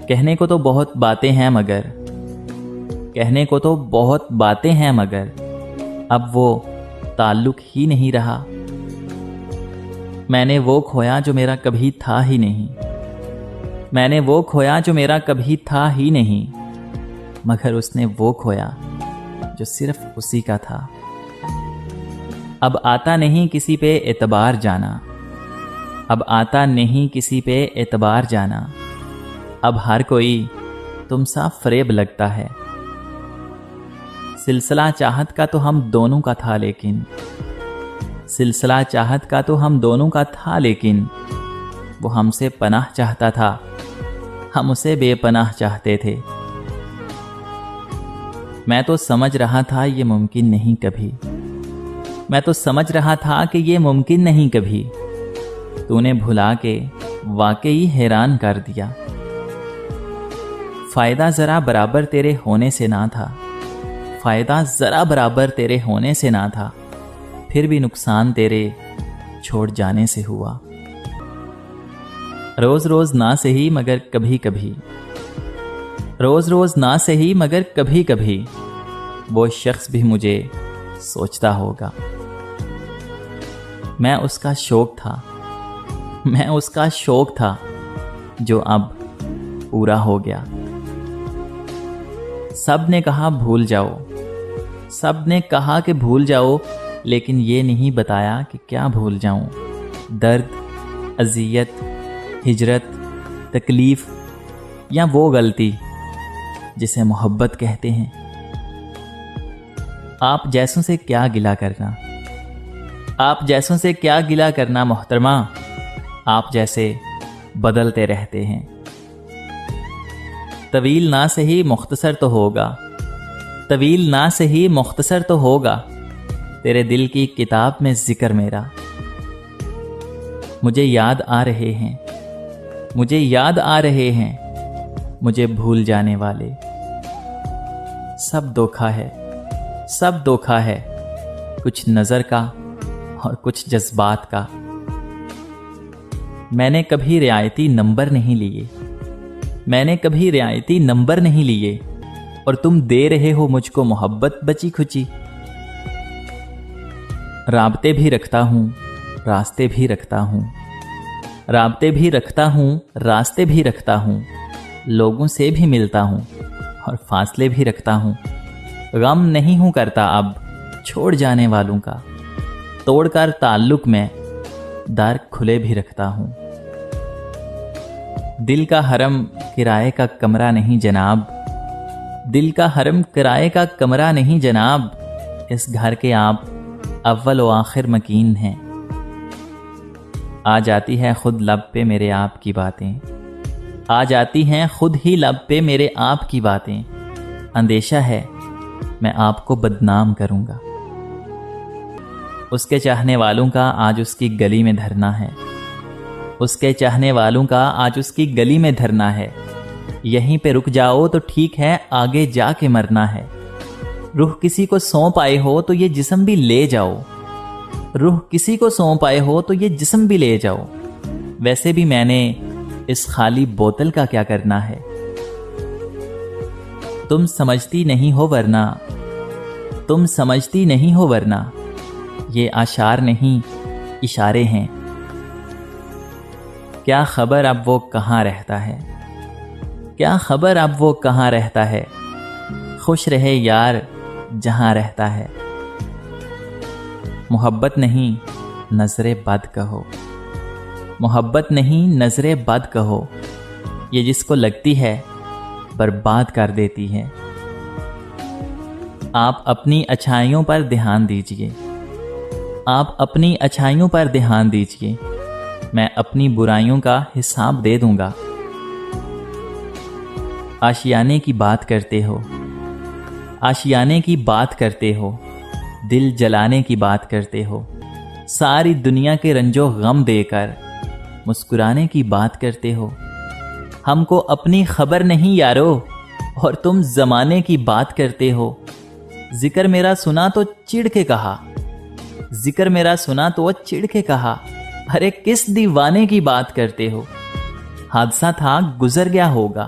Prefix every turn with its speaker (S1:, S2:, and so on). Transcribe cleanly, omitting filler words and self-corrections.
S1: کہنے کو تو بہت باتیں ہیں مگر اب وہ تعلق ہی نہیں رہا۔ میں نے وہ کھویا جو میرا کبھی تھا ہی نہیں، مگر اس نے وہ کھویا جو صرف اسی کا تھا۔ اب آتا نہیں کسی پہ اعتبار جانا، اب ہر کوئی تم سا فریب لگتا ہے۔ سلسلہ چاہت کا تو ہم دونوں کا تھا لیکن وہ ہم سے پناہ چاہتا تھا، ہم اسے بے پناہ چاہتے تھے۔ میں تو سمجھ رہا تھا یہ ممکن نہیں کبھی، تو نے بھلا کے واقعی حیران کر دیا۔ فائدہ ذرا برابر تیرے ہونے سے نہ تھا، پھر بھی نقصان تیرے چھوڑ جانے سے ہوا۔ روز روز نہ سہی مگر کبھی کبھی وہ شخص بھی مجھے سوچتا ہوگا۔ میں اس کا شوق تھا جو اب پورا ہو گیا۔ سب نے کہا کہ بھول جاؤ، لیکن یہ نہیں بتایا کہ کیا بھول جاؤں۔ درد، اذیت، ہجرت، تکلیف یا وہ غلطی جسے محبت کہتے ہیں۔ آپ جیسوں سے کیا گلہ کرنا محترمہ، آپ جیسے بدلتے رہتے ہیں۔ طویل نہ سہی مختصر تو ہوگا تیرے دل کی کتاب میں ذکر میرا۔ مجھے یاد آ رہے ہیں مجھے بھول جانے والے۔ سب دھوکا ہے، کچھ نظر کا اور کچھ جذبات کا۔ میں نے کبھی رعایتی نمبر نہیں لیے اور تم دے رہے ہو مجھ کو محبت بچی کھچی۔ رابطے بھی رکھتا ہوں، راستے بھی رکھتا ہوں، لوگوں سے بھی ملتا ہوں اور فاصلے بھی رکھتا ہوں۔ غم نہیں ہوں کرتا اب چھوڑ جانے والوں کا، توڑ کر تعلق میں دار کھلے بھی رکھتا ہوں۔ دل کا حرم کرائے کا کمرہ نہیں جناب، اس گھر کے آپ اول و آخر مکین ہیں۔ آ جاتی ہے خود لب پہ میرے آپ کی باتیں، اندیشہ ہے میں آپ کو بدنام کروں گا۔ اس کے چاہنے والوں کا آج اس کی گلی میں دھرنا ہے، یہیں پہ رک جاؤ تو ٹھیک ہے، آگے جا کے مرنا ہے۔ روح کسی کو سونپ آئے ہو تو یہ جسم بھی لے جاؤ، ویسے بھی میں نے اس خالی بوتل کا کیا کرنا ہے۔ تم سمجھتی نہیں ہو ورنہ یہ اشعار نہیں اشارے ہیں۔ کیا خبر اب وہ کہاں رہتا ہے، خوش رہے یار جہاں رہتا ہے۔ محبت نہیں نظر بد کہو، یہ جس کو لگتی ہے برباد کر دیتی ہے۔ آپ اپنی اچھائیوں پر دھیان دیجئے، میں اپنی برائیوں کا حساب دے دوں گا۔ آشیانے کی بات کرتے ہو، دل جلانے کی بات کرتے ہو، ساری دنیا کے رنج و غم دے کر مسکرانے کی بات کرتے ہو۔ ہم کو اپنی خبر نہیں یارو، اور تم زمانے کی بات کرتے ہو۔ ذکر میرا سنا تو چڑھ کے کہا، ارے کس دیوانے کی بات کرتے ہو۔ حادثہ تھا گزر گیا ہوگا،